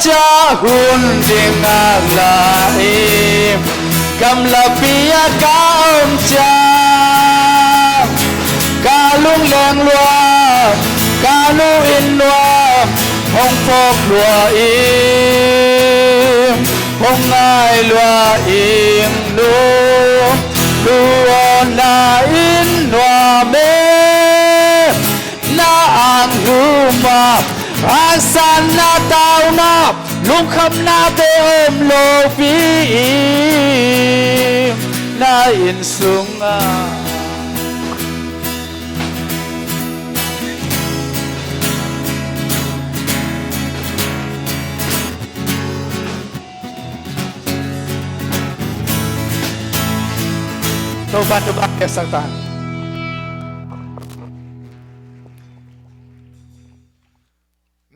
cha hun ding lai cầm la pia ca om cha ca lung leng lua ca nu in lua hong phok lua im hong ngai lua im lu lua na in lua me na ang huma asan na tao na lung kham na te om lo pi na in sung a to ba sang ta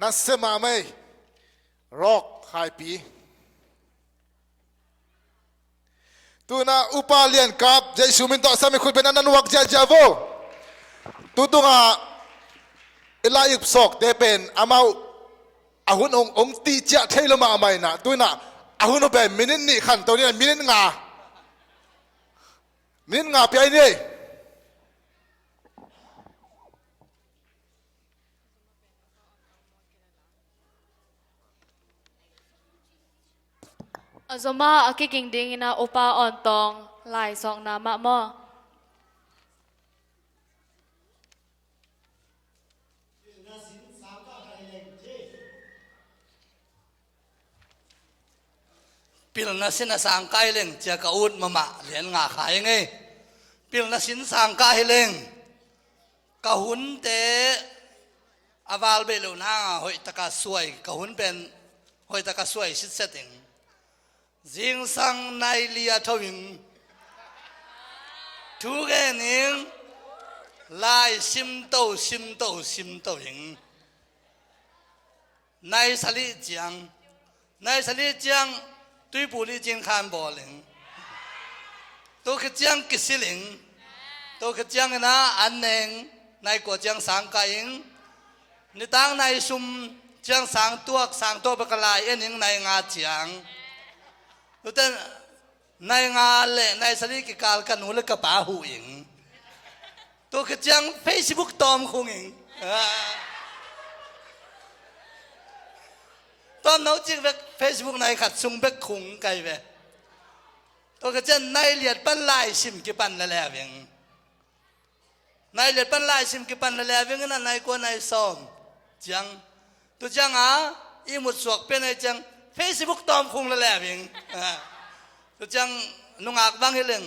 นัสมาไม่รอกหายปีตัวน่ะอุปาเลียนกับเจสุมินต่อสามีคุณเป็นนันวักเจจาวตัวงะเอลาอิบสอกเดเป็นอามาอาหุนองตีเจเทลมาไม่นะตัวน่ะอาหุนเป็นมินินี่ขันตัวนี้มินิงาเปียนี่Azoma akiking ding ina opa ontong lai song na ma mo. Pil na sin na sang kai leng chia ka ut mama lian nga khai nge pil na sin sang kai leng ka hun te aval be lo na hoi taka suai ka hun ben hoi taka suai sit setting jing sang nai lia thawing thu ge ning lai sim to hing nai sali jiang tuy bù li jian khan bò lĩnh tôi cái jiang kí xí lĩnh tôi cái jiang na an neng nai của jiang sang cái ing ni tang nai sum jiang sang tua bạc lại en ing nai ngà jiang tôi tên nai ngà lệ nai sali cái cal kan hula cái bá hu ing tôi cái jiang Facebook tom khung ingตอนนู้นจริงเว็บเฟซบุ๊กนายขัดซุงเบ็กขุงไกลเว้ตัวก็จะนายเลียดปั้นลายซิมกี่ปั้นละแล้วยังนายเลียดปั้นลายซิมกี่ปั้นละแล้วยังนั่นนายกว่านายซ้อมจังตัวจังอีมุดสวกเป็นไอ้จังเฟซบุ๊กตอมคุงละแล้วยังตัวจังนุ่งอักบางเรื่อง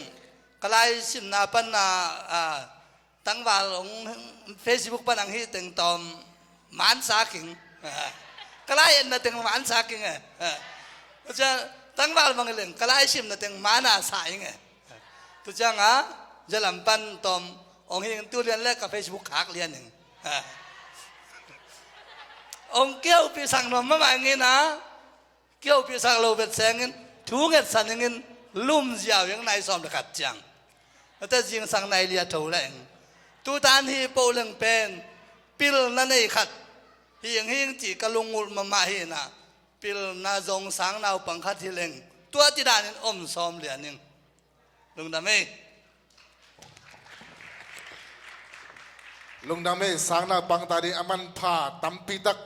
กลายซิมนาปั้นตั้งว่าลงเฟซบุ๊กปั้นอังฮีตึงตอมหมานสาขิงkalayan natin maan sa akin Kasi tanggal mga ilang kalayan natin mana sa akin Tu siya nga jalampan tom ong hing tulian le ka Facebook hak lian ning ong kêu pisang no mamangin kêu pisang lo bet sengin thunget saningin lum jiao yang nai som dekat jang ta jing sang nai lia thau leng tu tan hi po leng pen pil na nei khat hieng chỉ cả lung ngul mà hi na pil na zong sang nau pang khat hi leng tua ti dan som lian ning lung da me lung dame sang na pang tadi aman pha tampi tak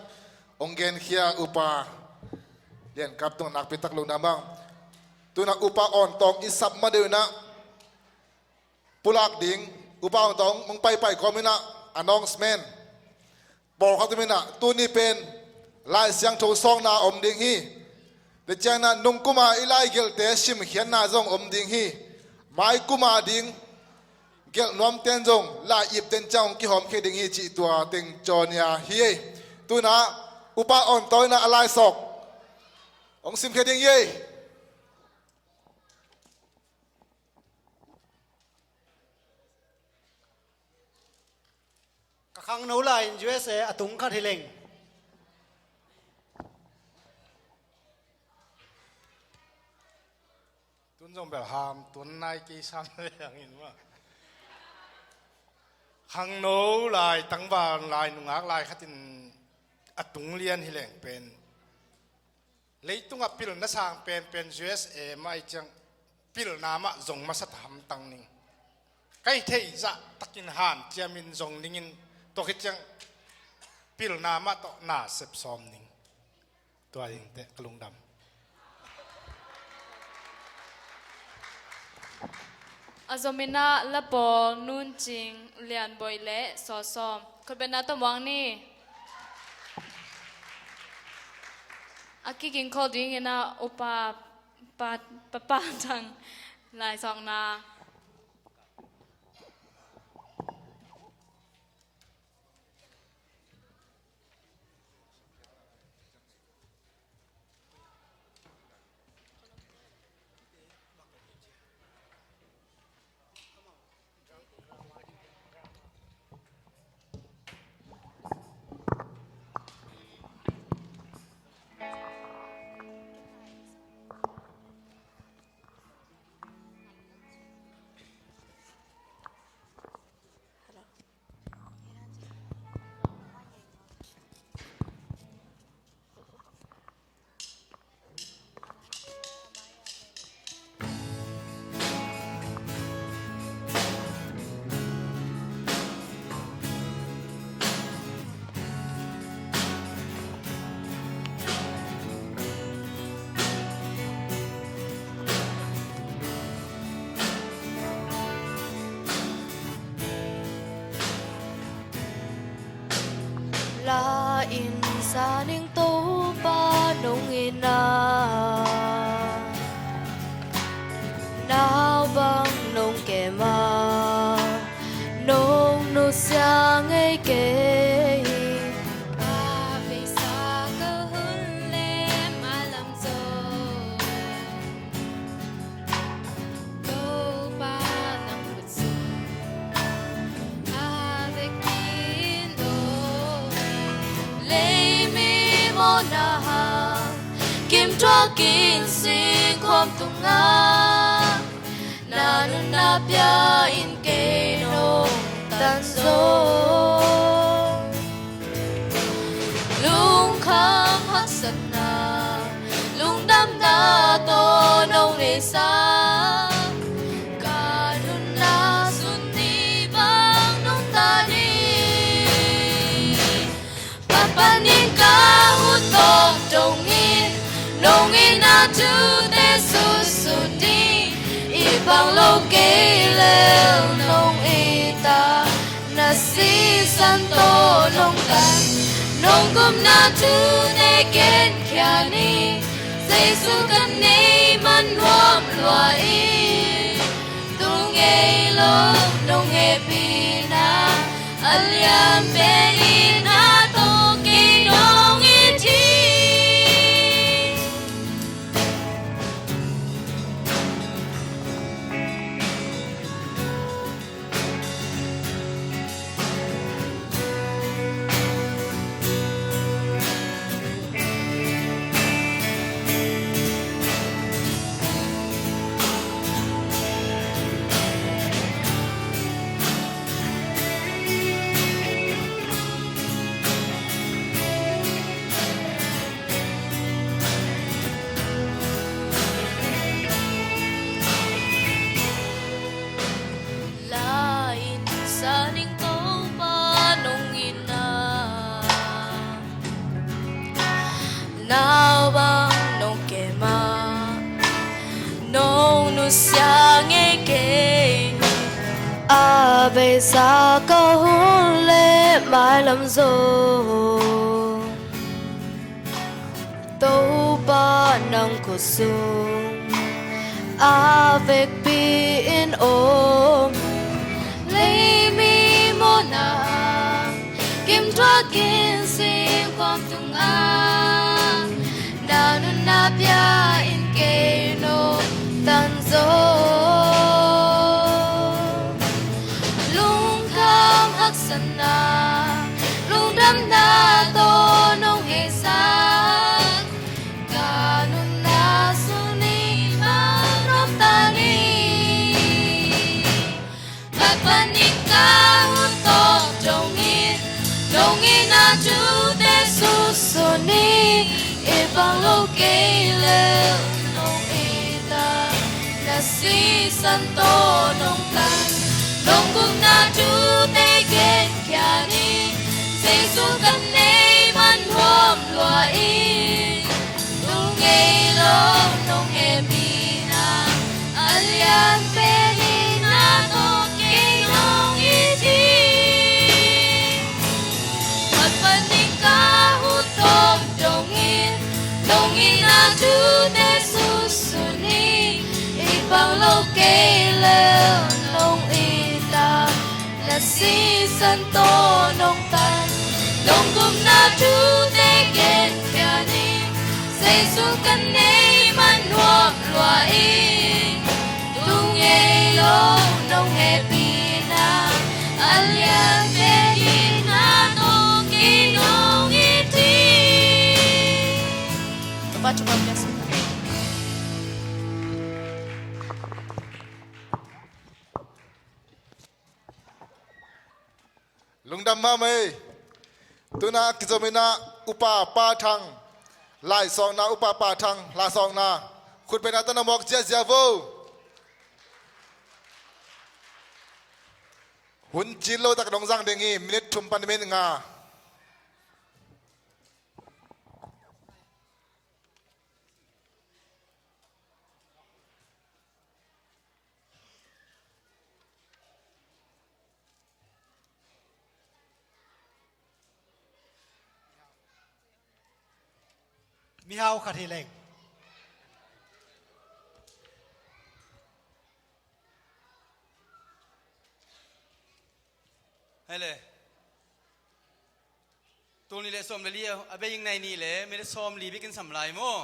onggen khia upa lian kap tung nak pitak lung damang tu nak upa on tong isap ma de na pulak ding upa on tong mong pai komina announcementบอกเขาตัวนี้นะตัวนี้เป็นลายเสียงโถซองนาอมดิงฮีแต่เจ้านั้นนุ่งกุมาอีไลเกลเตชิมเขียนนาจงอมดิงฮีไม้กุมาดิงเกลน้อมเต้นจงลายอิบเต้นเจ้ากี่หอมเคดิงฮีจีตัวเต็งจอนียฮีตัวน่ะอุปาอ่อนตัวน่ะอะไรศอกองซิมเคดิงฮีขังโนไลน์ USA อตุงคาทิเลงตุนจงแบบหามตุนนายกีซันอะไรอย่างนี้ว่าขังโนไลน์ตั้งบ้านไลน์นุ่งอักไลน์ขัดินอตุงเลียนฮิเลงเป็น lấy tung pil na sang pen USA mai chang pil nama zong masat ham tang ning cái thầy dạ takin han chiamin zong ningin to cái chang pil nama to na sep som ning to anh te kalung dam azomina lapo nun ching lian boy le so som khobena to wang ni akiking ko ding ina opa pa thang lai song na la in sa ning to pa nong ina nào bang nong ke ma nong no sang ai ke a ve sa cơ hun le ma lam zo to pa nang bút su a ve kin do lấy mi mo na ha kim cho kin sinh khom tung nga na nu na pia in ke no tan zo lung kham hắc sat na lung đam na to nong ne sa ka nu na sun ni bang nong ta ni panin ka hutong nong in na tu te su su di ibang lo ke leo nong ita na si santo nong tan nong kum na tu ne ken kya ni Giêsu kan nei man nuam lua i tung e lo nong e pina aliam benin na to ki nong i chi nào bang nong ke ma nong nu sia nghe kê a về xa câu hôn lệ mãi lắm rồi tâu ba nang cô sung a về pin ôm lấy mi mô na kim thoa kim sim quam tung a na nu na pia in ke no tan zo lung kham hắc san na lung đam na to nong he sa ka nu na su ni ma rom ta ni pat panik ka hun to dong in na chu te su so ni e bang lo kê lêu nông y ta là si san tô nông tan nông cũng na chú tê kết kia đi dây su căn nê man hôm lúa y nông nghe lô nông nghe mi na alian pe đi na tô kê nông y thi mặt phần đi ca hút tôm đồng in na chú tê su su ni y bằng lâu kê lêu nông y ta là si san tô nông tan nông cũng na chú tê kết kia ni dây su căn nê man hôm lúa y tu nghe lô nông nghe pi na alian pe đi na tô kê nông y thi Coba coba biasa. lung dam ma mai tuna kizomina upa pa thang lai song na upa pa thang la song na khut pe na tana mok jia jia vo hun chin lo tak dong jang dengi minute thum pan men nga mi hao khát hi lệnh hay leตัวนี้เลยส้มเลยเลี้ยวอาเบยิงในนี่เลยไม่ได้ส้มลีไปกินสำลายมั้ง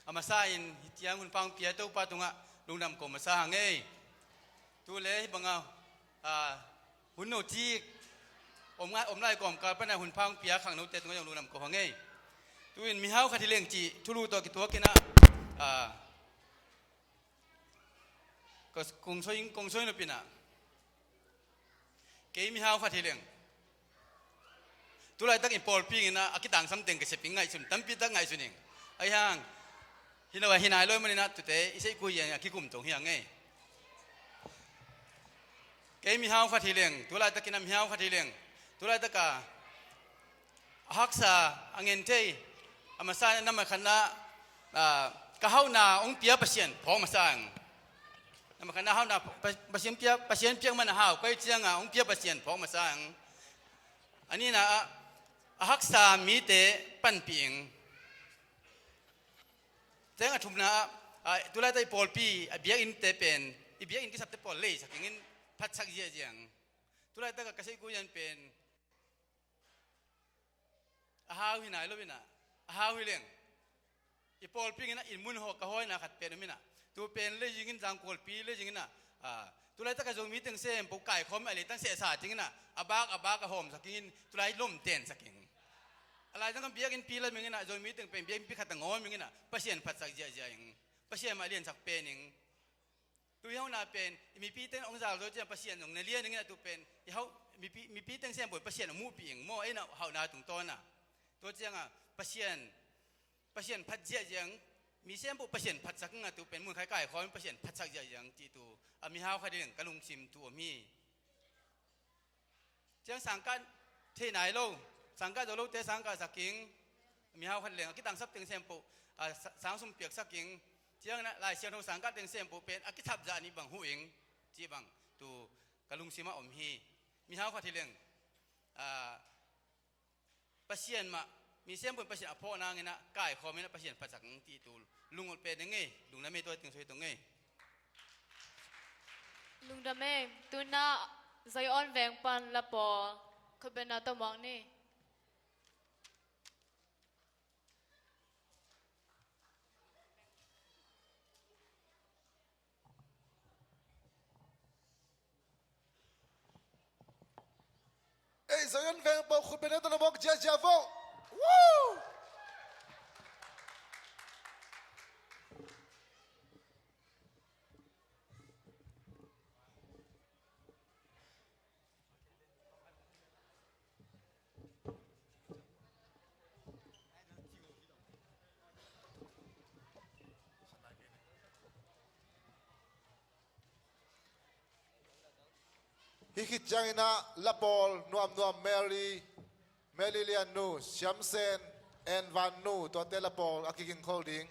อามาซาอินเจียงคุณปังเปียตัวปาตุงะลุงดำกลมมาซาไงตัวเลยบังเอาหุ่นโนจีอมไล่กลมการปั้นหุ่นปังเปียขังโนเตตุงะอย่างลุงดำกลมไงตัวอินมีเฮาขัดที่เลี้ยงจีทุลูตัวกี่ตัวกินนะก็กงช่วยนปินะเกมีเฮาขัดที่เลี้ยงตัวไรตั้งอินพอลปิ้งนะอากิตังซ้ำเต็งกับเชฟปิ้งไงสุนตั้มปีตั้งไงสุนิงไอ้ห่างฮินาว่าฮินายเลยมันนะตัวเตะอิเซ่กุยยังคิดกุมตรงเฮียงไงเกมีเฮาขัดที่เลี้ยงตัวไรตั้งกินน้ำเฮาขัดที่เลี้ยงตัวไรตั้งกะฮักษาอังเงินเทอามาซาน้ำมันขันนะกะเฮานาองเปียเปอร์เซ็นต์พอมาสั่งน้ำมันขันนะเฮานาเปอร์เซ็นต์เปียมันนะเฮาก็เจียงองเปียเปอร์เซ็นต์พอมาสั่งอันนี้นะฮักษามีเตปั้นปีงเจ้าทุ่มนะตัวแรกได้ปอลปีเบียอินเตเป็นเบียอินก็สับเตปอลเลยสักอย่างนี้พัดสักเยี่ยงตัวแรกได้กับเกษตรกุยันเป็นฮาวหินายรู้ไหมนะฮาวหิเลี้ยงอีปอลปีงั้นอินมุนหอกกระห้อยนะขัดเป็นไหมนะตัวเป็นเลยยิงจังปอลปีเลยยิงนะตัวไรตั้งแต่จงมีตั้งเส้นปกไก่คอมอะไรตั้งเสียสาจริงนะอาบากกระหอมสักอย่างตัวไรล่มเต้นสักอย่างอะไรตั้งกันเบี้ยกินปีละมึงนะจงมีตั้งเป็นเบี้ยปีขัดตั้งงอมึงนะเปอร์เซ็นต์ผัดสักเยอะๆเปอร์เซ็นต์มาเรียนสักเป็นอย่างตัวเขาหน้าเป็นมีปีตั้งองศาตัวเจ้าเปอร์เซ็นต์ของในเรียนอย่างนี้ตัวเป็นเขามีปีตั้งเส้นบนเปอร์เซ็นต์ของมู่ปีอย่างมั่วไอ้น่ะเขาหน้าตรงต้นน่ะตัวเจ้าเปอร์เซ็นต์ผัดเยอะอย่างมีเส้นบุเปอร์เซ็นต์ผัดสักงั้นตัวเป็นมือคล้ายๆคอยเปอร์เซ็นต์ผัดสักเยอะอย่างจีตัวมีห้าวคดีหนึ่งกระลุงซิมตัวมีเจ้าสังกัดที่ไหนโลสังกัดตัวโลเตสังกัดสักกิ่งมีห้าวคดีหนึ่งกิตังซับเต็งเส้นปุสังสมเปียกสักกิ่งเจ้าน่ะลายเชียงทงสังกัดเต็งเส้นปุเป็นอากิทับจานี่บังหูเองจีบังตัวกระลุงซิมาอมฮีมีห้าวคดีหนึ่งเปอร์เซ็นต์มามีเส้นปุเปอร์เซ็นต์อภอนางเงี้ยนะกายคอไม่นะเปอร์เซ็นต์ผัดสักจีตัวลุงอดเป็นยังไงลุงนั้นไม่ตัวตึงสวยตรงไงลุงดำเองตุน่าใจอ่อนแหวงปันละปอคือเป็นนาตมองนี่ Ê, giờ anh về bầu khụt bên đó tao bốc chia chia vô. Woo! ฮิคิดจังนะละปอลนวมเมลีเลียนนูเชียมเซนแอนวันนูตัวเตละปอลอากิกินโคลดิง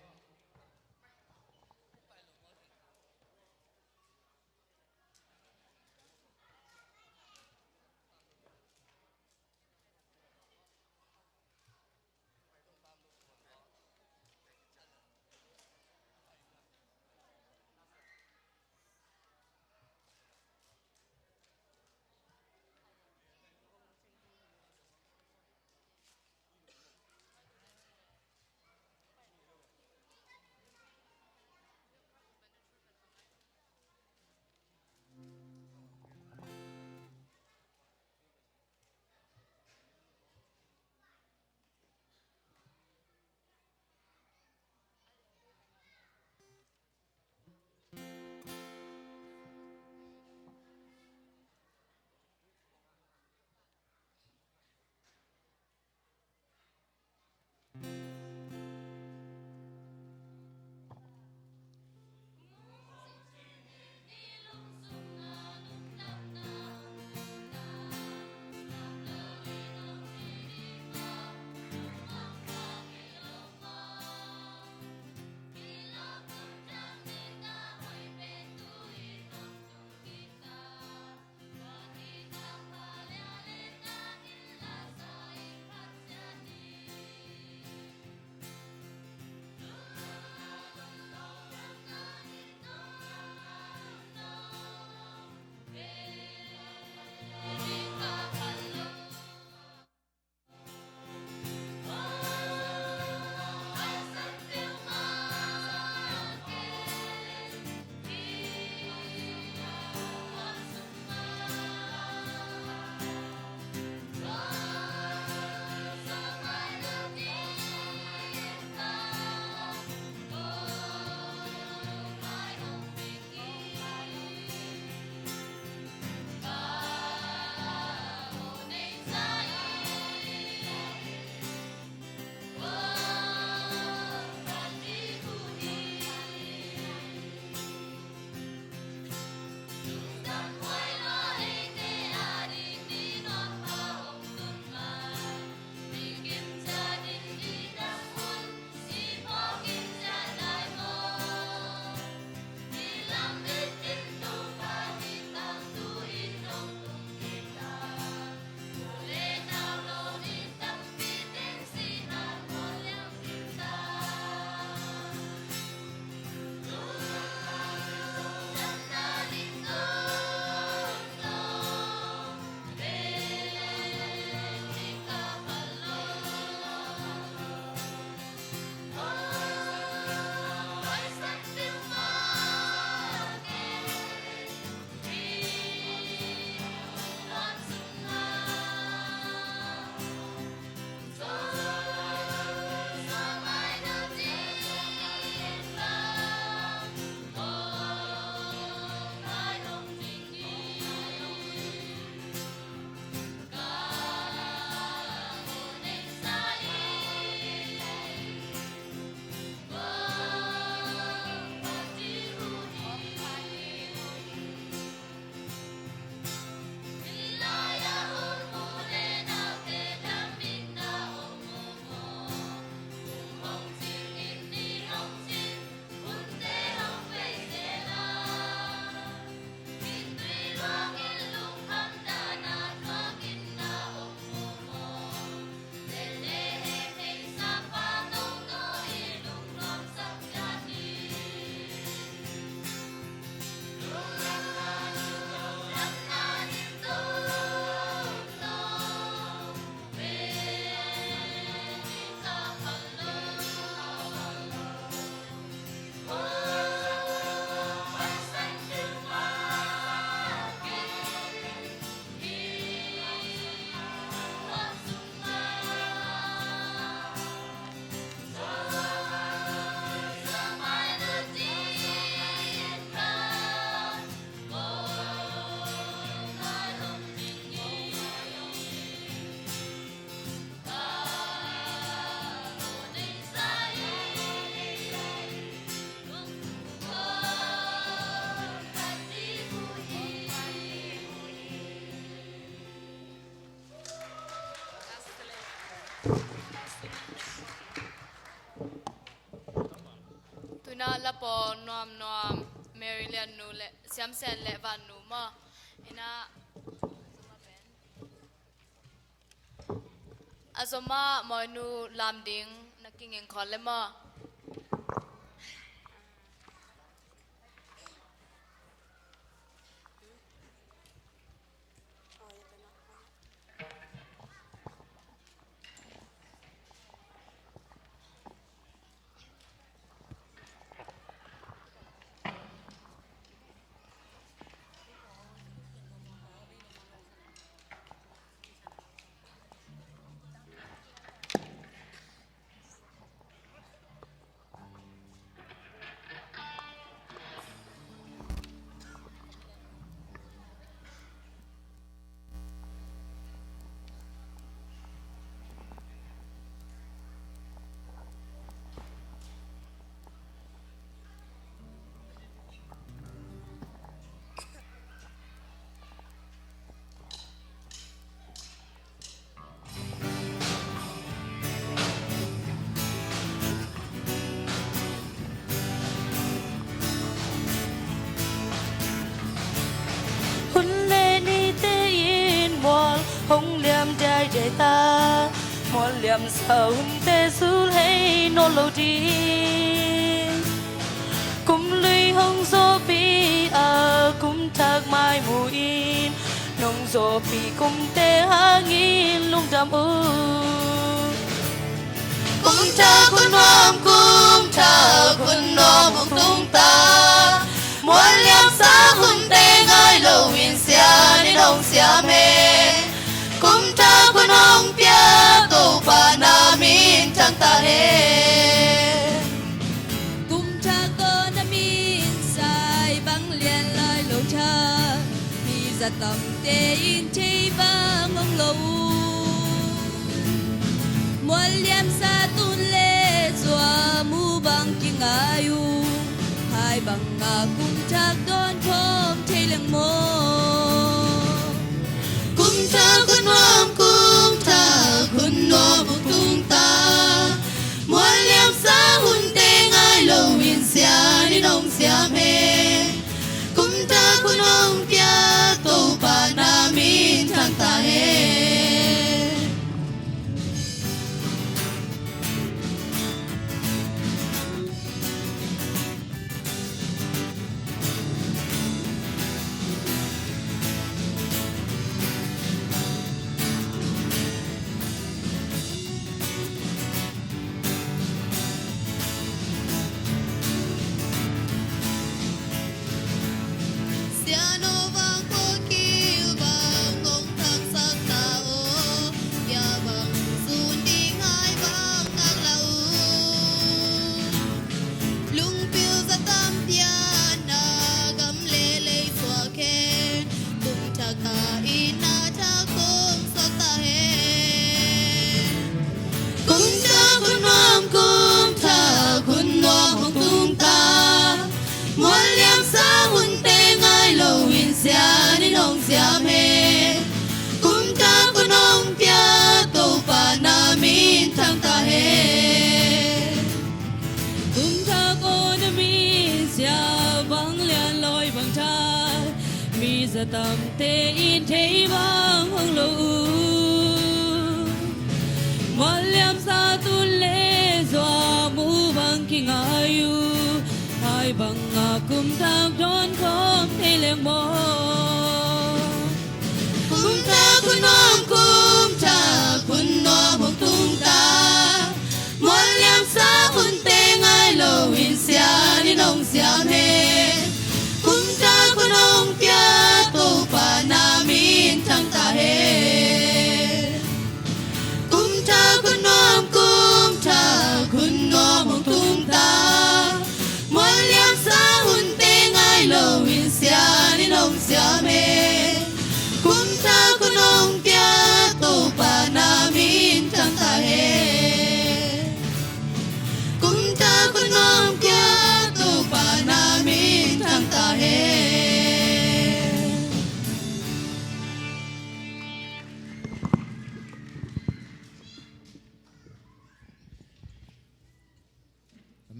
tu na la po nom Maryland nu le siam sen le van nu ma ina azoma mo nu lam ding naking en khol le ma hông liam trai trai ta một liam sầu tê su hay nô lâu đi cùng lui hông gió bi cùng thác mai mùi nông gió bi cùng tê ha nghìn lung đam u cùng cha kun nom cùng tung ta một liam sa cùng tê ngay lâu in xia đi đông xia mê cùng cha quân hồng pia tổ pa na min chẳng ta he cùng cha con na min sai băng liền lại lâu cha mi ra tâm tê in chê vang ngông lâu một liam sa tun lê doa mu băng kinh ayu hai băng ngà cùng cha con thom chê leng mo kun nom tung ta mỗi liam sa hun tê ngay lâu in xia đi đông xia mê cùng ta kun hồng pia tô pa na min thang ta he tâm tê in thế vang hông lâu một liam sa tu lê doa mu bang kinh ayu hai bang ngà cùng thang đón không thế leng mo cùng ta kun nom hong tung ta một liam sa hun tê ngay lâu in xia đi nông xia mê cùng ta kun hong pia tô pa na min thang ta he cùng ta kun nom hong tung ta một liam sa hun tê ngay lâu in xia đi nông xia mê cùng ta kun hong pia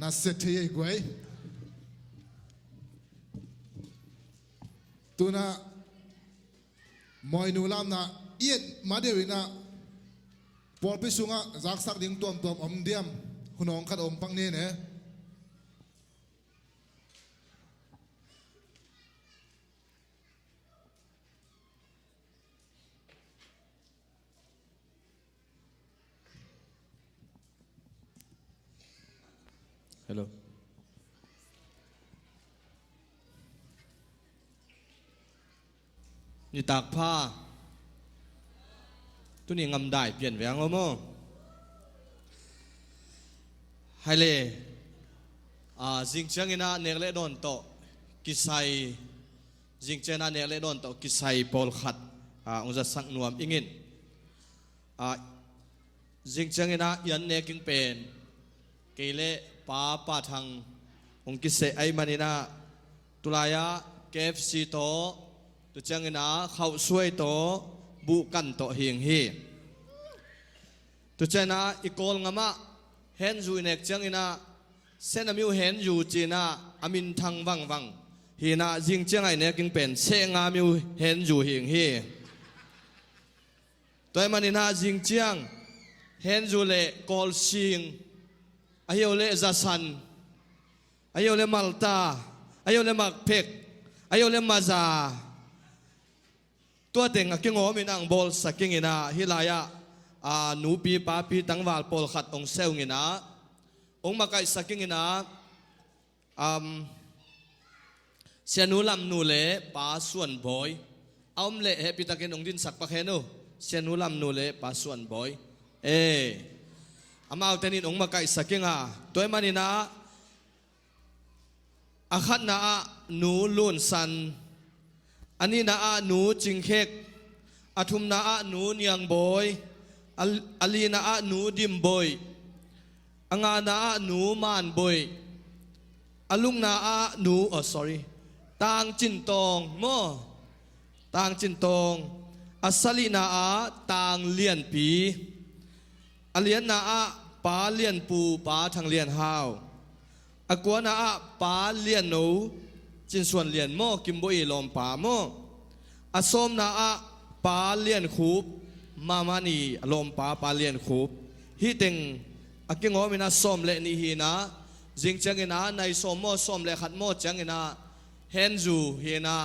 na se thei guai tuna moi nu lam na ien ma dewi na por pi sunga zak sak ding tom tom om diam hunong khat om pang ne ne helloนี่ตากผ้าตัวนี้งำได้เปลี่ยนแหวงแล้วมั้งไฮเล่จิงเจ้าเงินะเนกเล่โดนโตกิไซจิงเจ้านะเนกเล่โดนโตกิไซปอลขัดองค์จะสักนวมอิงินจิงเจ้าเงินะยันเนกิงเป็นเกเล่ป้าทางองค์กิเซไอมานินาตุลายะเกฟซีโตตัวจังนะเขาช่วยโตบุกันโตเฮียงฮีตัวเจนะอีกอลงามะเห็นอยู่ในจังนะเส้นมิวเห็นอยู่จีน่าอามินทางวังฮีน่าจิงจังไอเนี่ยกิงเป็นเสงามิวเห็นอยู่เฮียงฮีตัวมันนี่น่าจิงจังเห็นอยู่เล่กอลซิงอายุเล่ซาซันอายุเล่มัลตาอายุเล่มักเพกอายุเล่มาซาตัวเต็งกิงโอมินังบอลสักกิงอินาฮิลายะหนูปีป้าปีตั้งวาลปอลขัดองเซลงินาองมาไกสักกิงอินาเสียนูลำนูเล่ป้าส่วนบอยเอาเล่เฮปิตากินองดินสักปะเฮนูเสียนูลำนูเล่ป้าส่วนบอยอามาเอาแต่นินองมาไกสักกิงตัวมันนี่นะอาขัดนะหนูลุนสันอันนี้นะหนูจิงเค็กอาทุมนะหนูเนียงบอยอลีนะหนูดิมบอยอังานะหนูมานบอยอลุงนะหนูsorry ตางจินตองโมตางจินตองอัสลีนะตางเลียนปีอเลียนนะป้าเลียนปูป้าทางเลียนฮาวอากวนะป้าเลียนหนูจินส่วนเลียนโมกิมโบอีลอมป่าโมอาสมนาป้าเลียนคูบมามานีลอมป่าป้าเลียนคูบฮีติงอากิงอมินาสมเลนี่ฮีนะจิงจังเงินะในสมโมสมเลขัดโมจังเงินะเฮนจูฮีนะ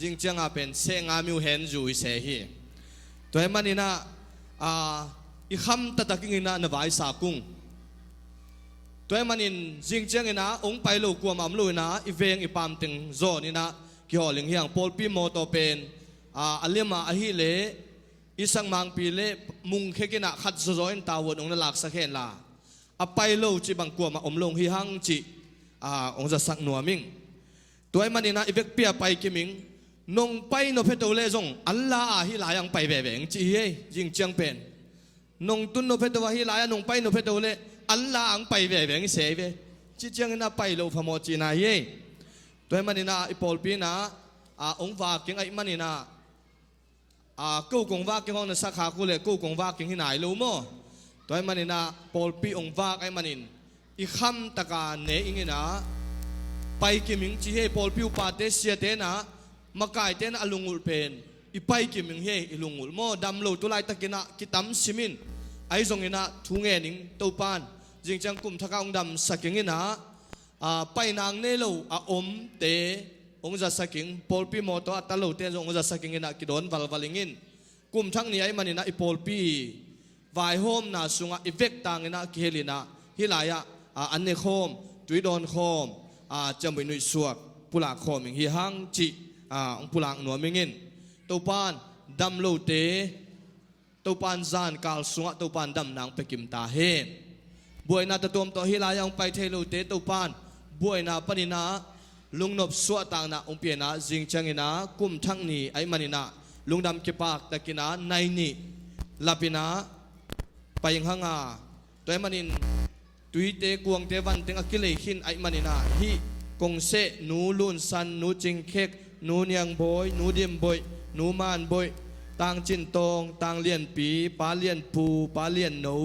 จิงจังเป็นเซงามิวเฮนจูอิเซฮีตัวเฮมันนี่นะอีคำตะตะกิงนะนวายสากุงตัวมันอินจิงเจงนะองไปลูกกลัวมั่มลุยนะอีเวงอีปามติงโซนี่นะกี่หอลิงเฮียงโพลปีโมโตเป็นอัลเลมาอหิเลอีสังมังปีเลมุงเคกินะขัดโซโซอินตาวดองนลักสักเห็นละไปลูกจีบังกลัวมาอมลงฮิฮังจีองจะสักหนัวมิงตัวมันอินนะอีเวกเปียไปกิมิงนงไปโนเพโตเลซงอัลลาฮิลายังไปแบงจีเฮจิงเจงเป็นนงตุนโนเพโตวะฮิลายนงไปโนเพโตเลอัลลาอังไปแบงเสเวจิจังนะไปโลพโมจีนาเยตัวมันนี่นะอีปอลปีนะองวากิงไอมันนี่นะกูกงวากิงห้องนัสักขาคุเลกูกงวากิงที่ไหนรู้มั้งตัวมันนี่นะปอลปีองวาไอมันนินอีคำตะการเนอิงนะไปกิมิงจีเฮปอลปีอุปาเตเสียเตนะมาไก่เตนะอลุงอุลเป็นอีไปกิมิงเฮอีลุงอุลมั้งดำโลตุไลตะกินะกิตัมซิมินไอซงนะทุ่งเงินิงตัวปานจิงจังกุมทักองดำสักกิงนะไปนางเนโลอมเตองจะสักกิงปอลปีโมโตอัตโลเตองจะสักกิงนะกิโดนวัลงินกุมทั้งนี้ไอมันนะอีปอลปีวายโฮมนะสุงอีเวกตังนะกิเฮลินะฮิลายะอันเนโคมตุยโดนโคมจำเป็นนุยสวกปุลาโคมิงฮิฮังจิองปุลางหนัวมิงินตัวปานดำโลเตตัวปานจานกาลสุงตัวปานดำนางไปกิมตาเฮนบวยนาตะตัวมต่อฮิลายังไปเทโลเตตัวปานบวยนาปนินาลุงนบสวต่างนาองเปียนาจิงจังนากุมทั้งนี้ไอมันนาลุงดำเก็บปากตะกินาในนี้ลาปินาไปยังหางาตัวไอมันนินตุยเตกวงเตวันเตงอกิเลขินไอมันนาฮิกงเสนูลุนสันนูจิงเค็กนูเนียงบอยนูดิมบอยนูมานบอยต่างจินตองต่างเลียนปีป้าเลียนปูป้าเลียนหนู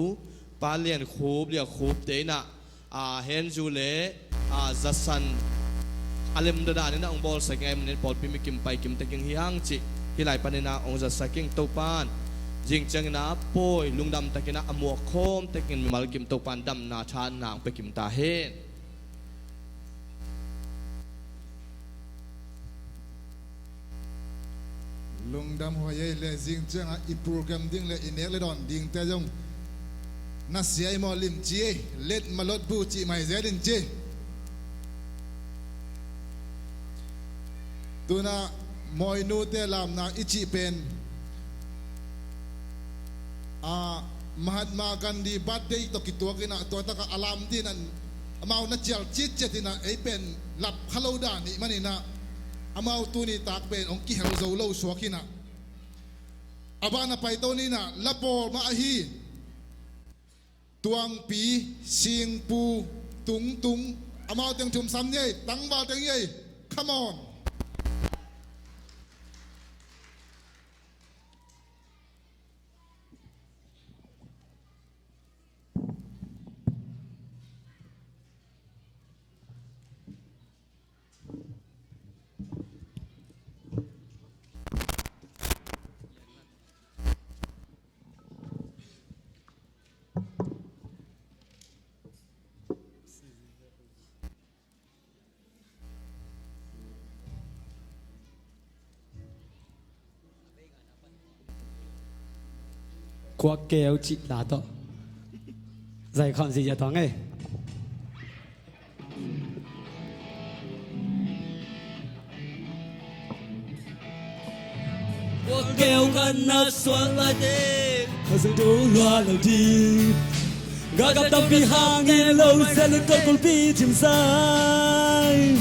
ป้าเลียนคูบเรียกคูบเตนะ hen ju le zasan alim da ni na ong bol sa ngem ni pol pi mi kim pai kim taking hiang chi hilai panina ong za saking topan jing chang na poi lungdam takina amok khom takin mi mal kim topan dam na chan nang pe kim ta hen lungdam hoye le jing chang a i program ding le inek le don ding te jong na sia mo lim chi let malot bu chi mai ze din chi tuna moi nu te lam na ichi pen Mahatma Gandhi birthday to kitua kina to ta ka alam din an amau na chal chit chetina ei pen lap khalo da ni manina amau tu ni tak pen ong ki hau zo lo so kina abana pai to ni na lapo ma hi tuang pi sing pu tung tung amau teng chum sam ye tang ba teng ye come on qua kéo chị là to giải còn gì giờ thoáng ấy qua kéo gần nó xuống lại đi thật sự đủ loa đầu tiên gà gặp tâm vì hàng nghìn lâu sẽ lên con pi chìm say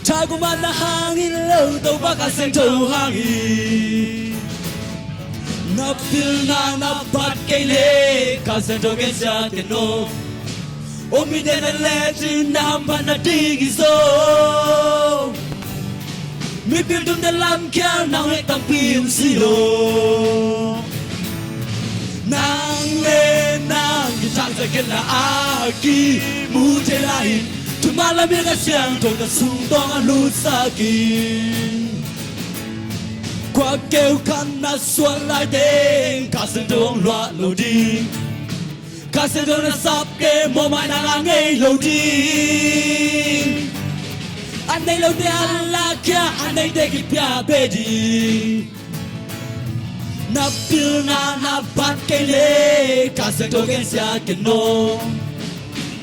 trai của bạn đã hàng nghìn lâu tàu bắc cả sen trâu hàng nghìn na pilna na bat kele kasento gensa keno omi de na leti na bana digizo mi pildum de lam kya na he tampim silo nang le nang gitan sa kela aki mu te lai tumala mi ga siang to ka sung tong alu sakin qua kêu khăn na xuân lại đến cả sân đông loạn lâu đi cả sân đông na sắp kê mồ mai na ngang ngay lâu đi anh đây lâu đi anh là kia anh đây để kịp ya bê đi na pil na bắt cây lê cả sân đông gen sia keno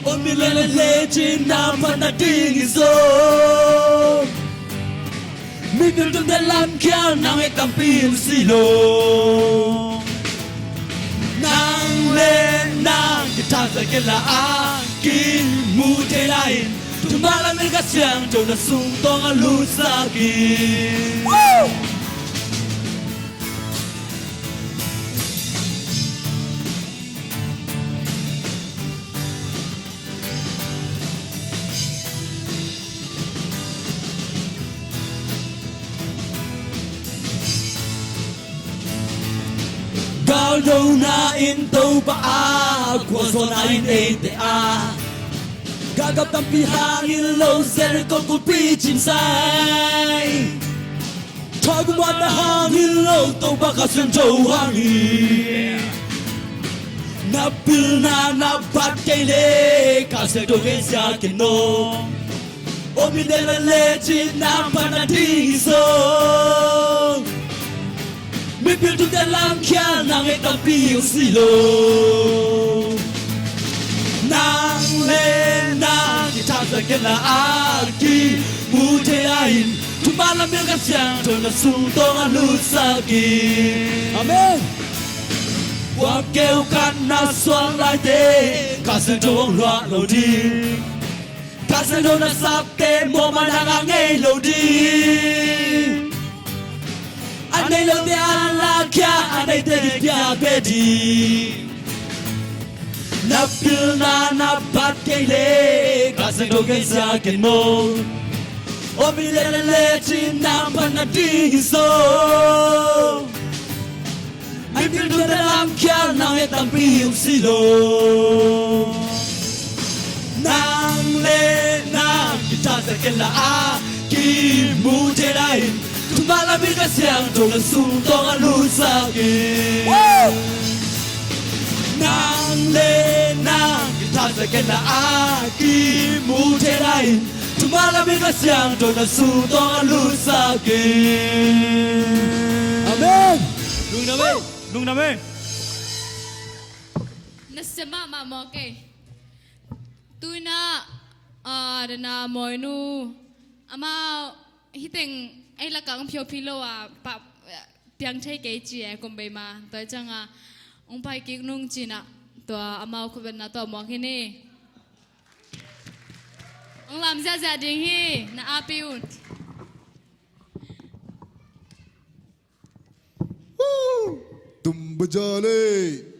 ôm mi lên lên trên na vẫn na đi rồi mi pil tum de lam kia nang e tampil silo nang le nang kita sa kela aki mu te lain tumala mi ka siang to na sung tong alu sakin Bao lâu na in tàu ba a của zona in e te a gagap tam pi hangin lâu zer con cột pi chim sai thôi cũng bắt na hangin lâu tàu ba cả sân trâu hangin na pil na bat cây lê cả sân trâu gen sia keno ôm mi de le chi na pa na đi so mi pil tu de lam kia nang e tampil silo nang le nang ki ta sa kela aki mu te ain tu mala mi ga siang to na sung tong alu sakin amen qua kêu kan na xuân lại te cả sân đông loạn lâu đi cả sân đông na sắp te mồ mà ngang ngay lâu đi anh đây lâu te anh là kia anh đây te kia bê đi na pil na bat cây lê cả sân đông gen sia keno ôm mi le trên nam pan na đi so mi pil tu de lam kia nang e tampil silo Nang le nang kita second la a ki mu te dai tumala bi ka siang to la su to ga lu sa ki Nang le nang kita second la a ki mu te dai tumala bi ka siang to la su to ga lu sa ki Amen Lung na me Nasema mama okay. Tôi na na moi nu ama hiteng ai la kang phio philo pa piang thai ke chi e kom be ma toi changa ong pai ki nung chi na to ama khu ben na to mo ki ni ong lam za za ding hi na apiu Dumbajale.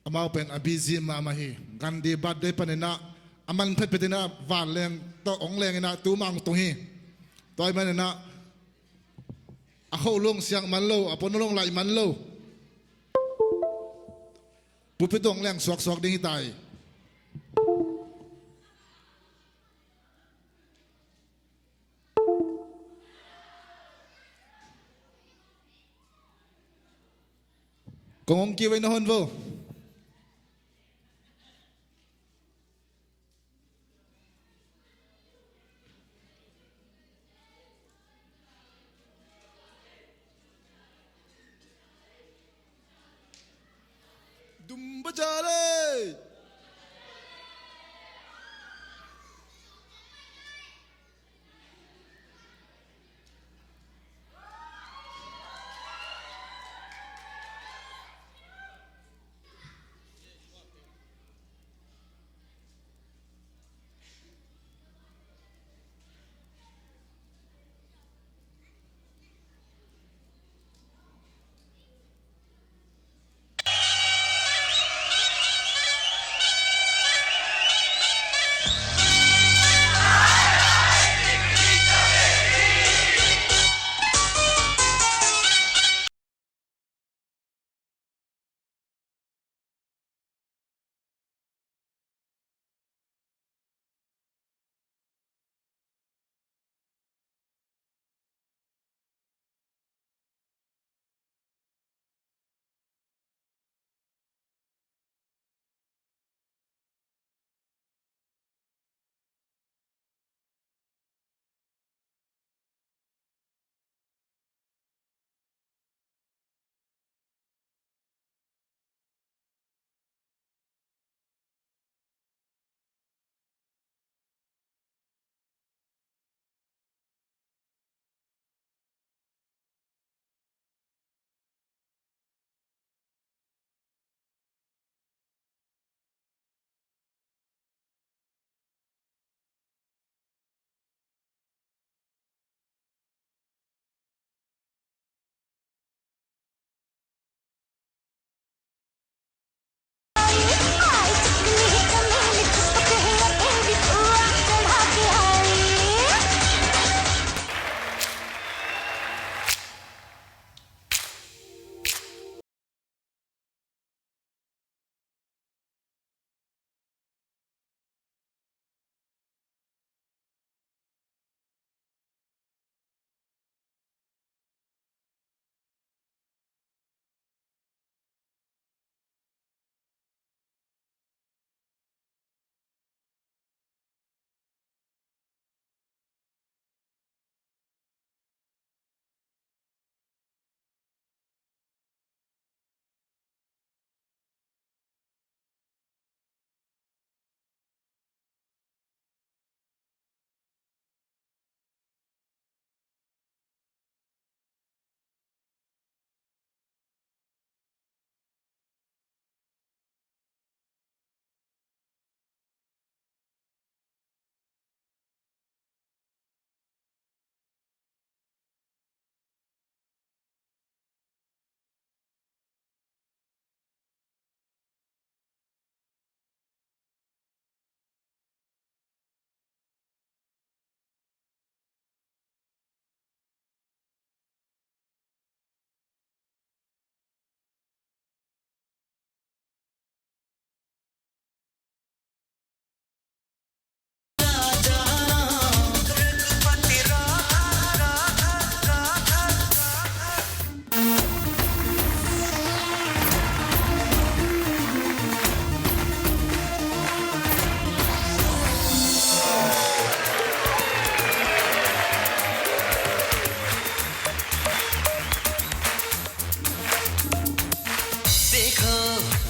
Amau pen abizi mamahi gandi badde panena aman phet petina van leng to ong leng ina tu mang tu hi toy manena a ho long siang man lo apon long lai man lo pu pe dong leng suak suak ding tai Kong ki vai na hon vo Dumbajale.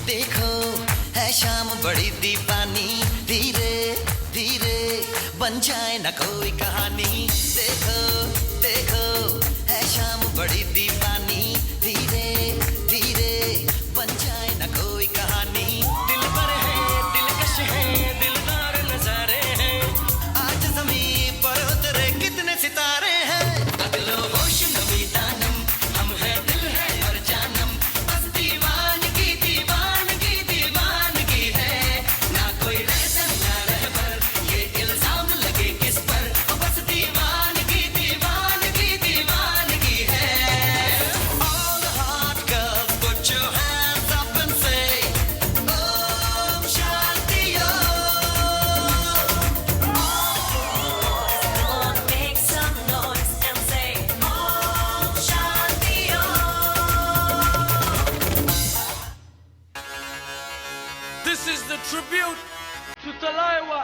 देखो है शाम बड़ी दीवानी धीरे धीरे बन जाए न कोई कहानी देखो देखो है शाम बड़ी दीवानी धीरे धीरे बन जाए न कोई कहानी दिल पर है दिलकश है दिलदार नजारे हैं आज ज़मीं पर उतरे कितने सितारे हैं अगलो होश नमी दानम हम है दिल है और जानम बस दीवानगी दीवानगी दीवानगी है ना कोई रहता ना रहबर ये इल्जाम लगे किस पर बस दीवानगी दीवानगी दीवानगी है all the hot girls put your hands up and say Om Shanti on, make some noise and say Om Shanti This is the tribute to Talaiwa.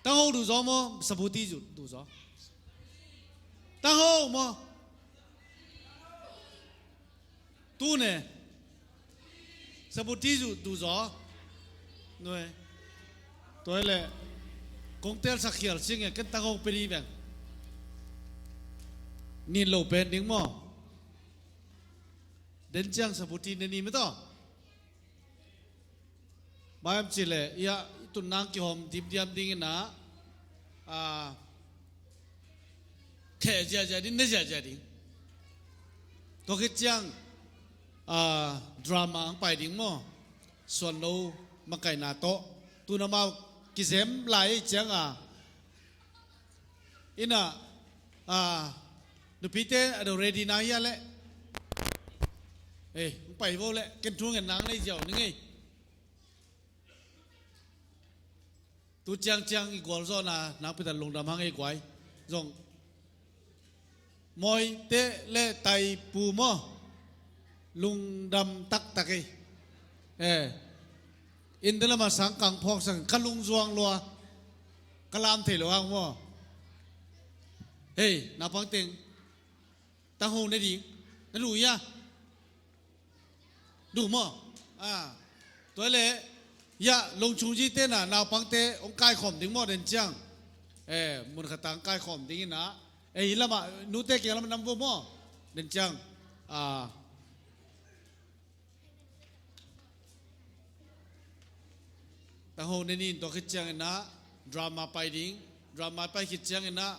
Tăng hô đủ gió mô, sập hô tí đủ gió. Tăng hô mô. Tu nè. Sập hô tí đủ gió. Rồi. Tôi là công tel sắc khiển sinh cái tăng hô bê đi bèn. Nhìn lộ bèn đứng mô. Đến chăng sập hô tí nên đi mới to. Bà em chỉ là ya tuần nang ki hom dim diam ding na khe ja ja din ne ja ja din to ke chang ดราม่าไปดิ้งมั้งส่วนเรามาไก่นาโตตัวน้ำมากิเซมไหลเจียงอินะดูพีเตอดูเรดีนายาเละไปโว้เละกันทุ่งกันนางเลยเจ้านึงไงตัวเจียงอีกกว่าซ้อนนางไปแต่ลงดำหางไอ้กวายจงมอยเตะเละไตปูมอลุงดำตักตักอินเดลมาสังกังพอกสังขลุงจวงลัวกลามเถลวงมั้งเฮ้ยนาพังเต็งตั้งหูในดิ่งนั่นดูยะดูมั้งตัวเล่ยะลงชุงจีเต้น่ะนาพังเตองกายข่มถึงมั้งเดินจังมุนขตังกายข่มถึงนะละมานูเตเกี่ยวละมันนำวัวมั้งเดินจังแต่โหในนี้ตัวคิดจังนะดราม่าไปดิ้งดราม่าไปคิดจังนะ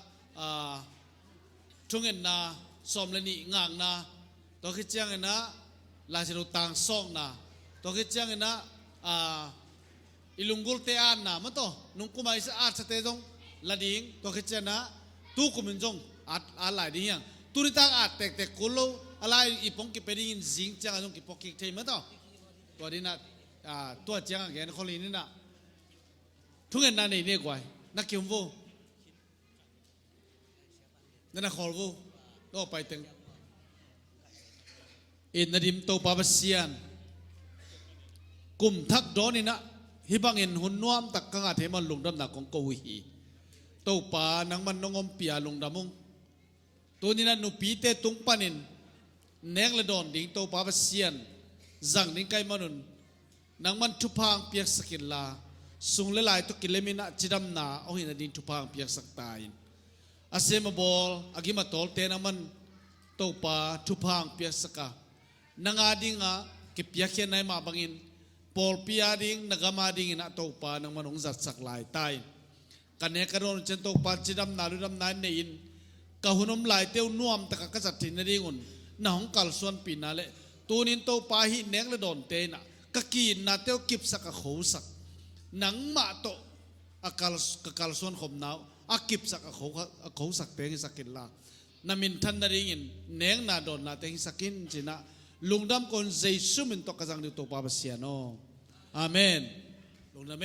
ทุ่งเงินนะสมเลนี่งางนะตัวคิดจังนะลาชิโรตังซ่องนะตัวคิดจังนะอิลุงกุลเตอันนะมันโตนุ่งกุมาอิสอาร์สเตจงละดิ้งตัวคิดจังนะตู้กุมินจงอะไรดิ้งยังตู้ริตังเตกกุลอะไรอีปงกิเปดิ้งจิงจังจงกิปกิเทมันโตตัวนี้นะตัวจังแกนคนนี้นะทุกเงินนั่นนี่กว่านักเกี่ยววูนั่นนักขอวูก็ไปถึงอินนาดิมโตปาบเซียนกลุ่มทักดอนี่นะฮิบังเงินหุ่นนวมตักกังอาเทมันลงดำหนักของโกวีโตปานังมันนงอมเปียลงดำมุงตัวนี้นะนุปีเตตุงปานินเนงละดอนดิ่งโตปาบเซียนจังดิ่งไกมันุนนังมันทุพางเปียกสกิลลาสุงเลลายตุกิเลมินะจิดำนาเอาหินดินทุพางเปียกสักตายอาเซมาบอลอากิมาตอลเตนัมันโตปาทุพางเปียกสักกานางอาดิงะกิเปียกเขียนในมาบังอินปอลปีอาดิงนากามาดิงนะโตปานังมันองจัดสักลายตายกันเนกระโดนเชนโตปาจิดำนาลุดำนายเนอินกะหุนมลายเตียวนวมตะกะจัดถิ่นนดิงุนนาของกัลส่วนปีนาเลตูนินโตปาหิเนกละดอนเตนะกะกีนนาเตียวกิบสักกะโขสักหนังมาโตกาลส่วนขมนาวอากิบสักเขาสักเตงสักกินลานามินทันนาริงินเนงนาโดนนาเตงสักกินจินะลุงดำคนเจสุมินตกกระจังดิโตปาบเสียโนอาเมนลุงดำเม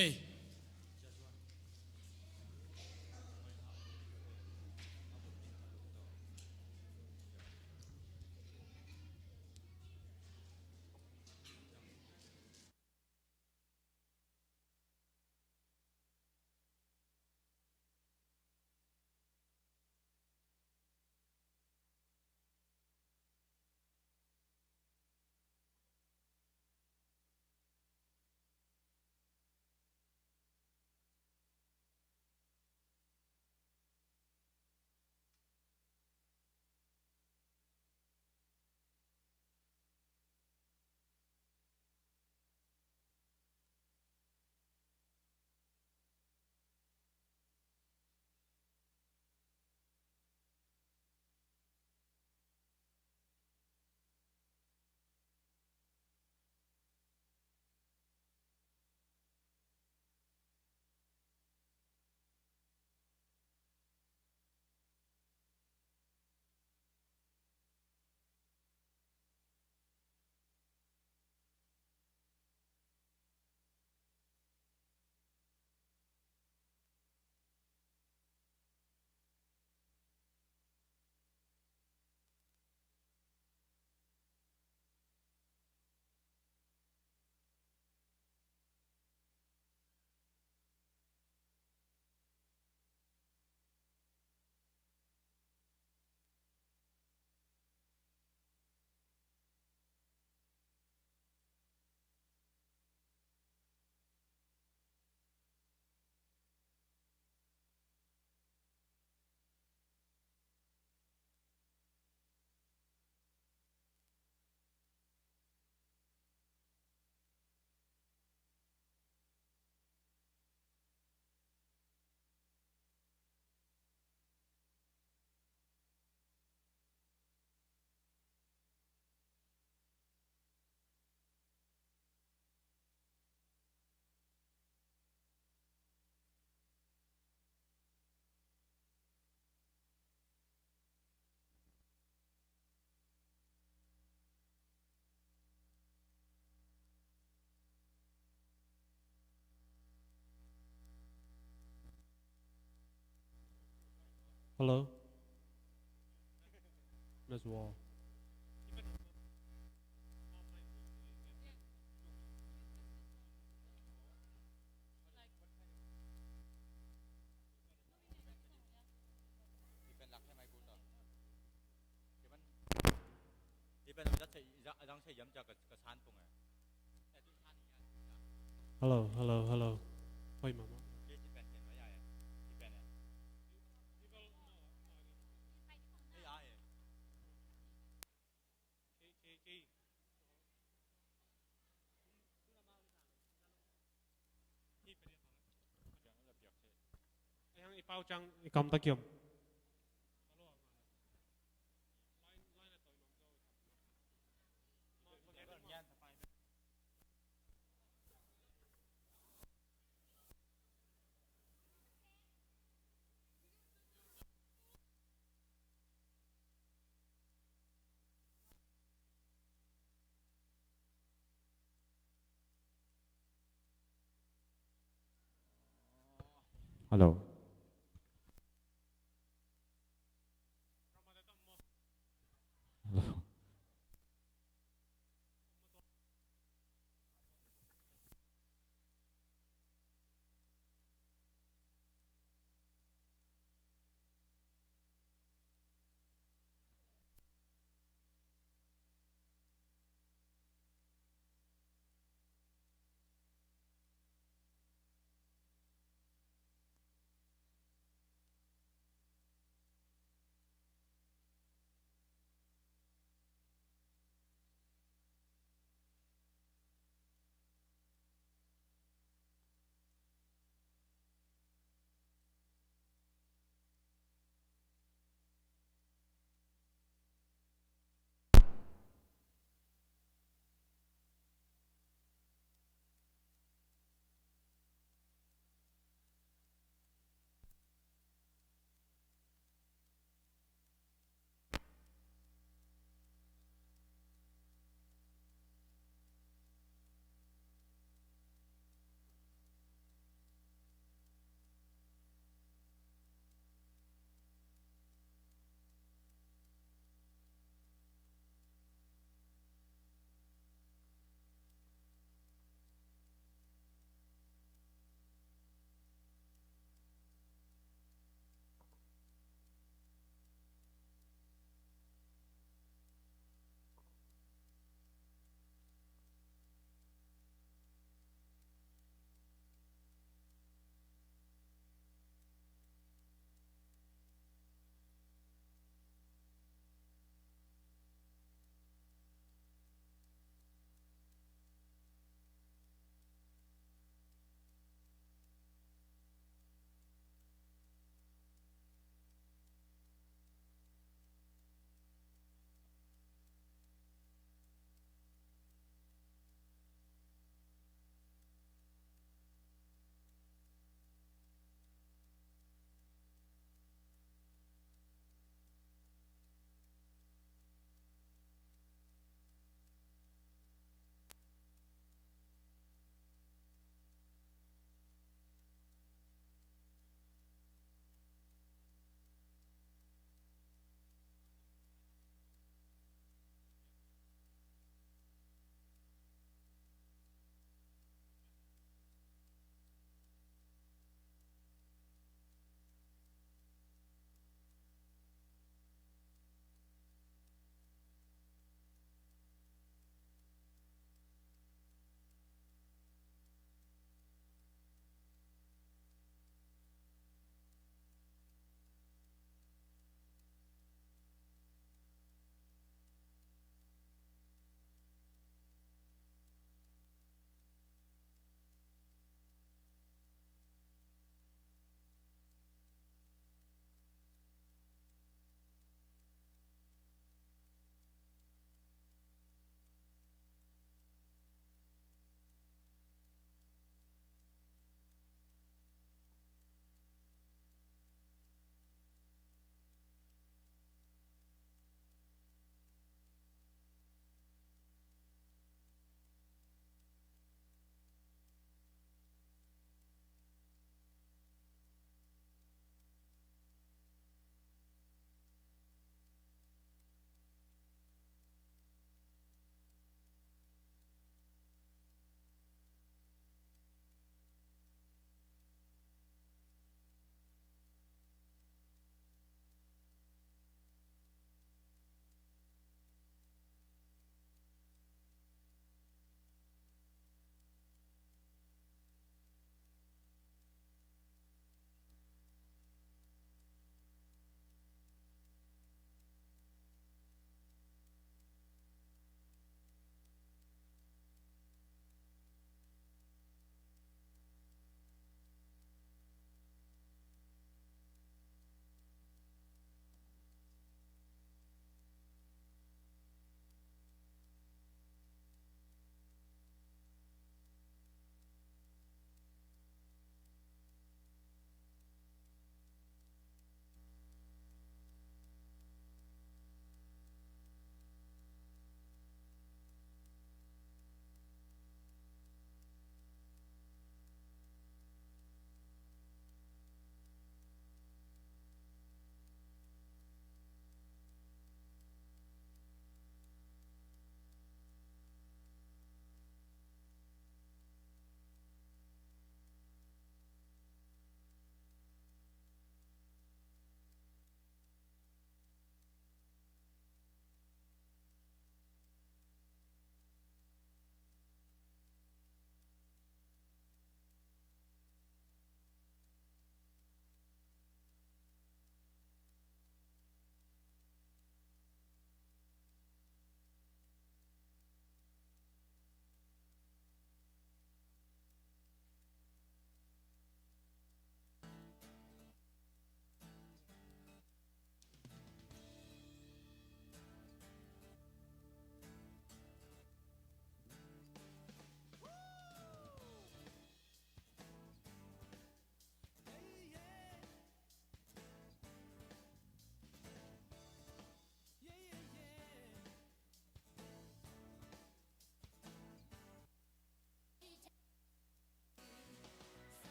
Hello? Ms. Wall. Hello, hello, hello. Wait, mama. Yang ipao chang ikam takyom. Hello.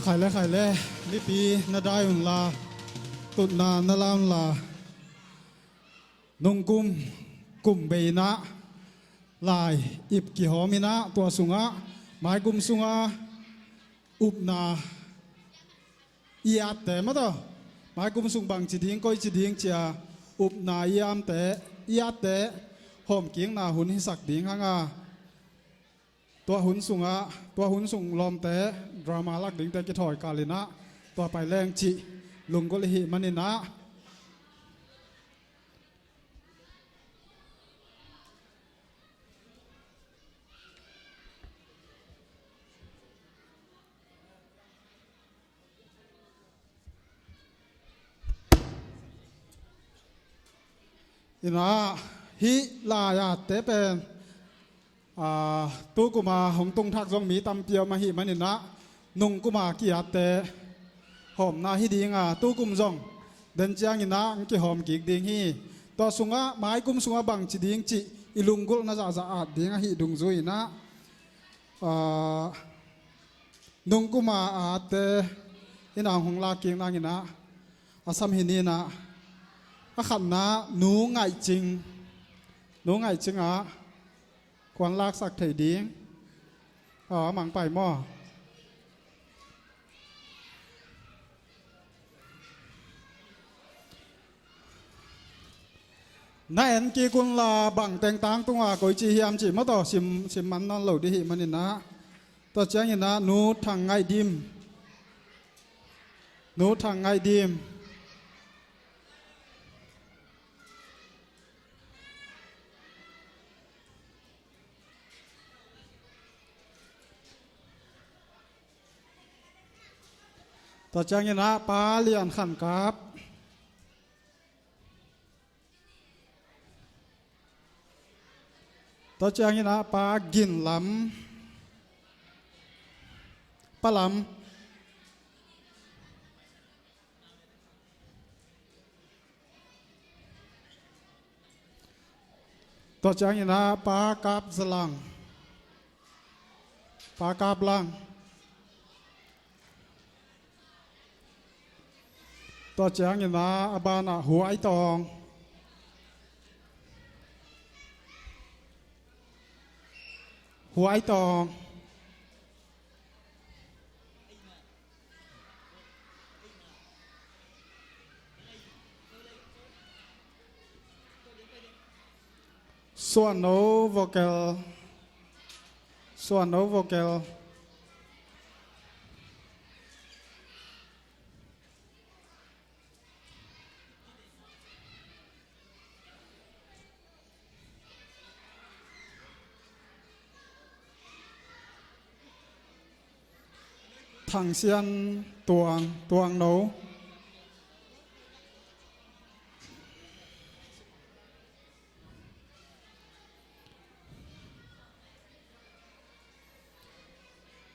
khải lệ li pi na dai un la tut na lam la nong kum be na lai ip ki homina tua sunga mai kum sunga up na iat te ma to mai kum sung bang chi ding koi chi ding chia up na iam te iat te hom kieng na hun hi sak ding hangaตัวหุ่นสูงตัวหุ่นสูงลมแต่ดราม่าลักดิ่งแต่กิถอยกาลินะตัวไปแรงจิลุงก็เลยหิมันนี่นะอินะฮิลายาเตเป็นตู้กุมาหงตุงทักซองมีตำเปียวมาหิมันนี่นะนุงกุมากี่อาเตหอมนาฮิดีงตู้กุมซองเดินจางนี่นะกี่หอมกี่ดิงฮีตัวสุงไม้กุมสุงบังจีดิงจีอิลุงกุลน่าจะอาดดิงฮิดุงซุยนะนุงกุมาอาเตอินางหงลาเกียงนางนี่นะอาซัมฮินีนะอาขันนะหนูไงจริงหนูไงจริงควันลากสักไถดีหมังไปหม้อนายเอ็นกีกุลลาบังแตงตังตุงกอยจีเฮียมจีมาต่อสิมมันนั่นเหล่าดีมันนี่นะต่อเจ้านี่นะนูทางไงดิมนูทางไงดิมต่อจากนี้นะป้าเลียนขันกับต่อจากนี้นะป้ากินลำป้าลำต่อจากนี้นะป้ากาบสลังป้ากาบลังต่อจากนี้นะอบานะหัวไอตองหัวไอตองส่วนโนโวเกลส่วนโนโวเกลถังเซียนตวงโน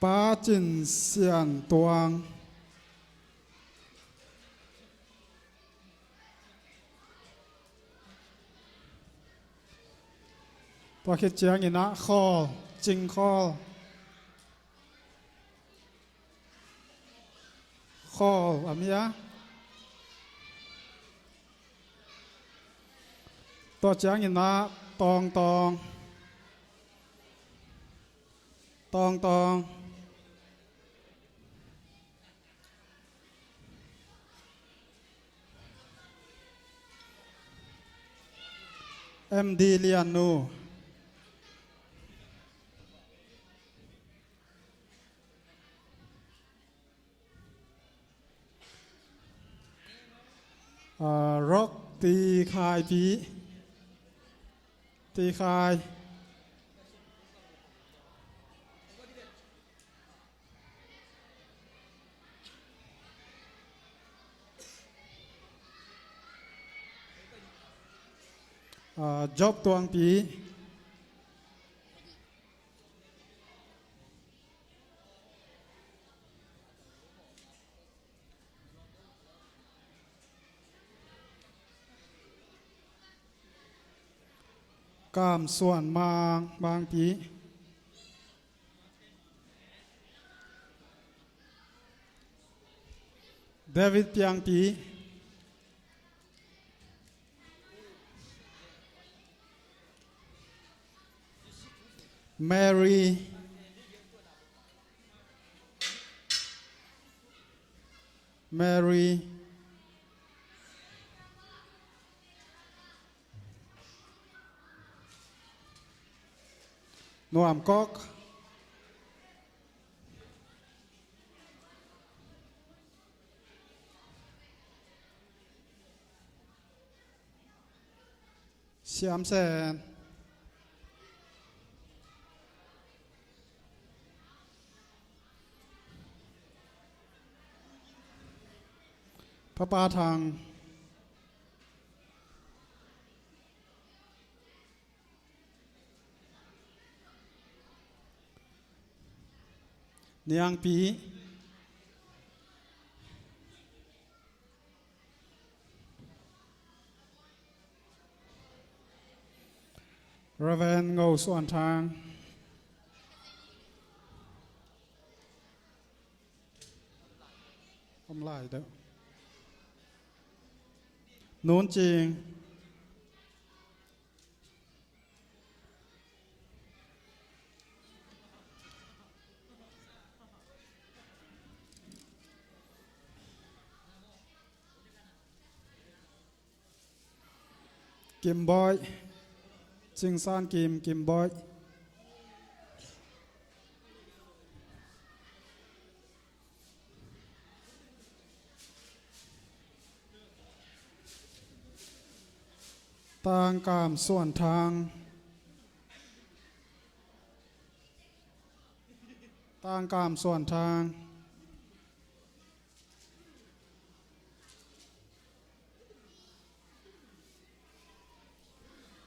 ปาจินเซียนตวงตัวคิดเจียงอินะคอจิงคอข้ออันนี้ต่อจากนี้นะตองเอ็มดีเลียนนูร็อกตีคายปีตีคายจอบตวงปีกามส่วนบางปี David Piang Pi Mary Noam Kok Siam Sen Papa Thang Niang Pi Raven Ngô Xuân Thang Không lại đâu Nôn Chieng Kim Boy Trinh San Kim Boy Tang Cam Xuân Thang Tang Cam Xuân Thang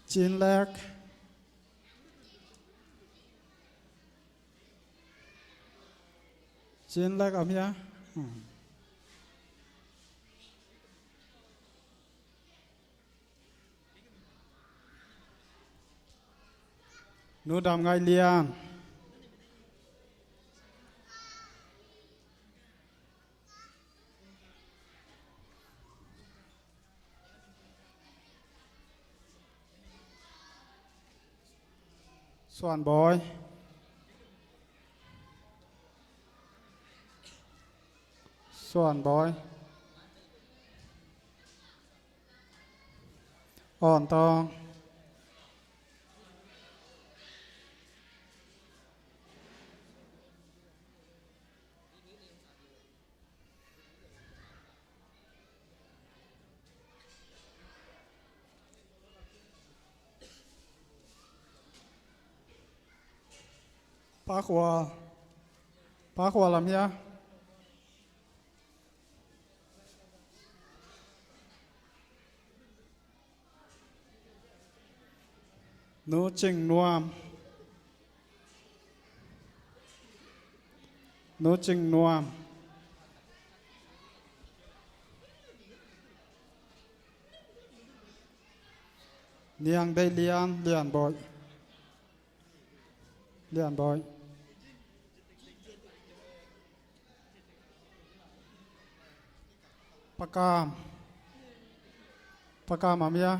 Chin Lek âm nhá Nô đàm ngay liang Soan Boy On Tong Bác Hòa làm nhá Nô Chinh Nuam Niang Đây Lian Boy Pakam am ya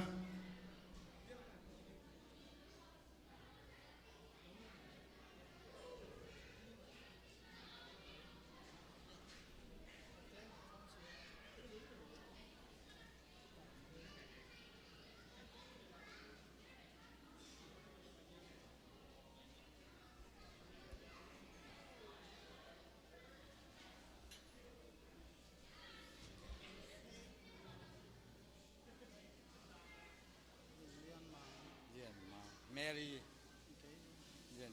Mary Diện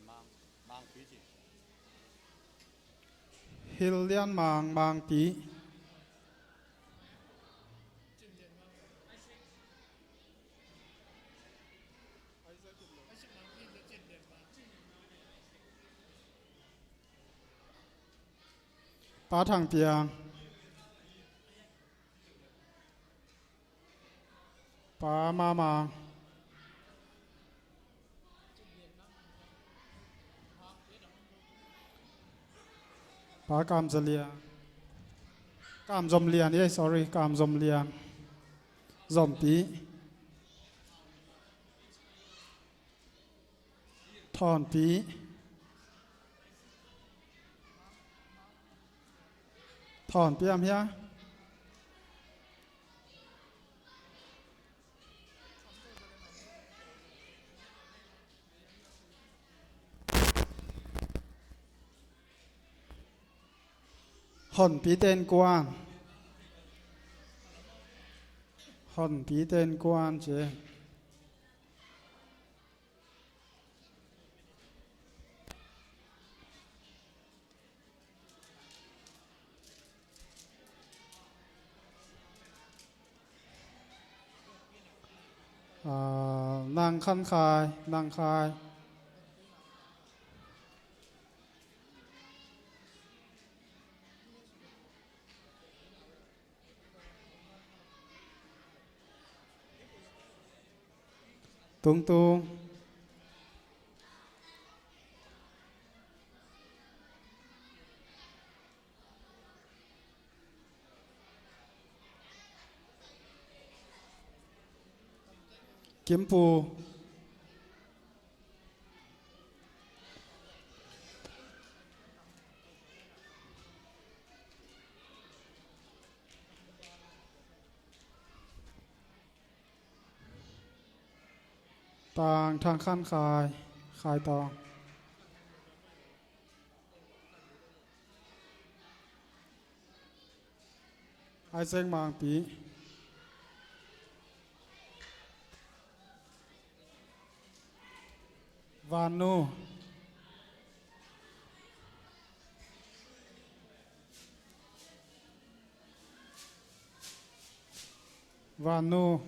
mang phí gì Hilian mang Pi Pá Thang Piang Pá Ma Mang Pá Cam Zalia cảm dòm liền ấy sorry cảm dòm liền dòm tí thòn tí thòn tí em nhá hòn tí tên quan hòn tí tên quan chứ nàng khăn khai nàng khai tung tung kiếm phù tàng thang khăn khai khai tòng ai xanh mang tí Vanu Vanu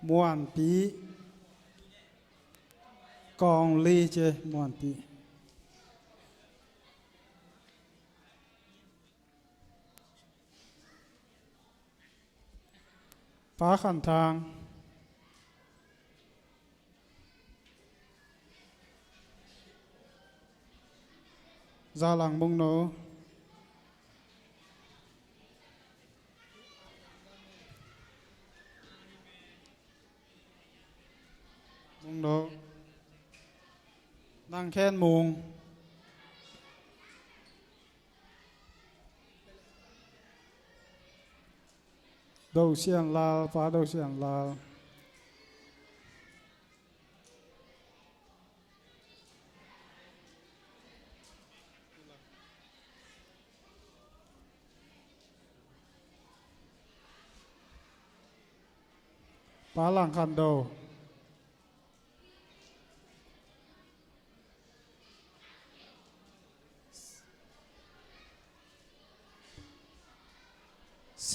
muan tí con ly chê muan tí phá khẩn thang ra làng bông nổ bông nổ năng khen mùng đầu xiên la phá đầu xiên la phá làng khăn đầu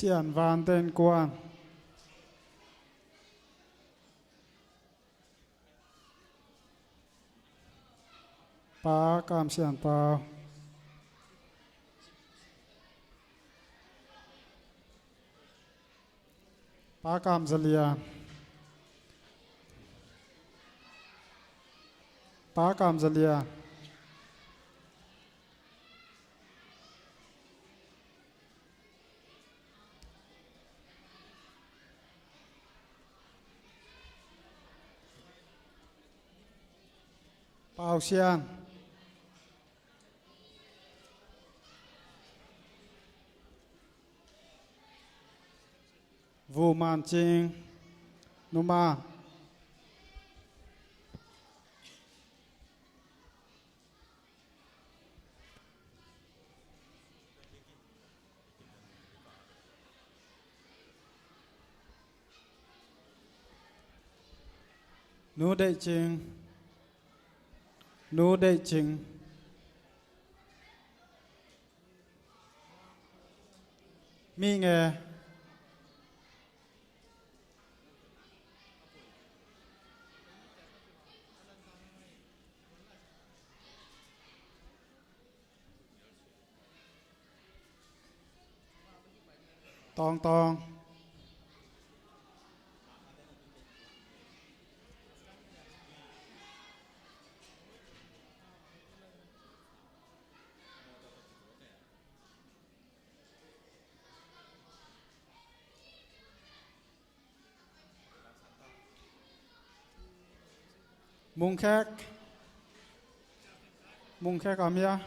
xiên van tên quan phá cam xiên bao phá cam gia lian phá cam gia lian bao xiên vô man chinh numa nô đệ chinh nô đệ chinh mi nghe tong tong mung khek amia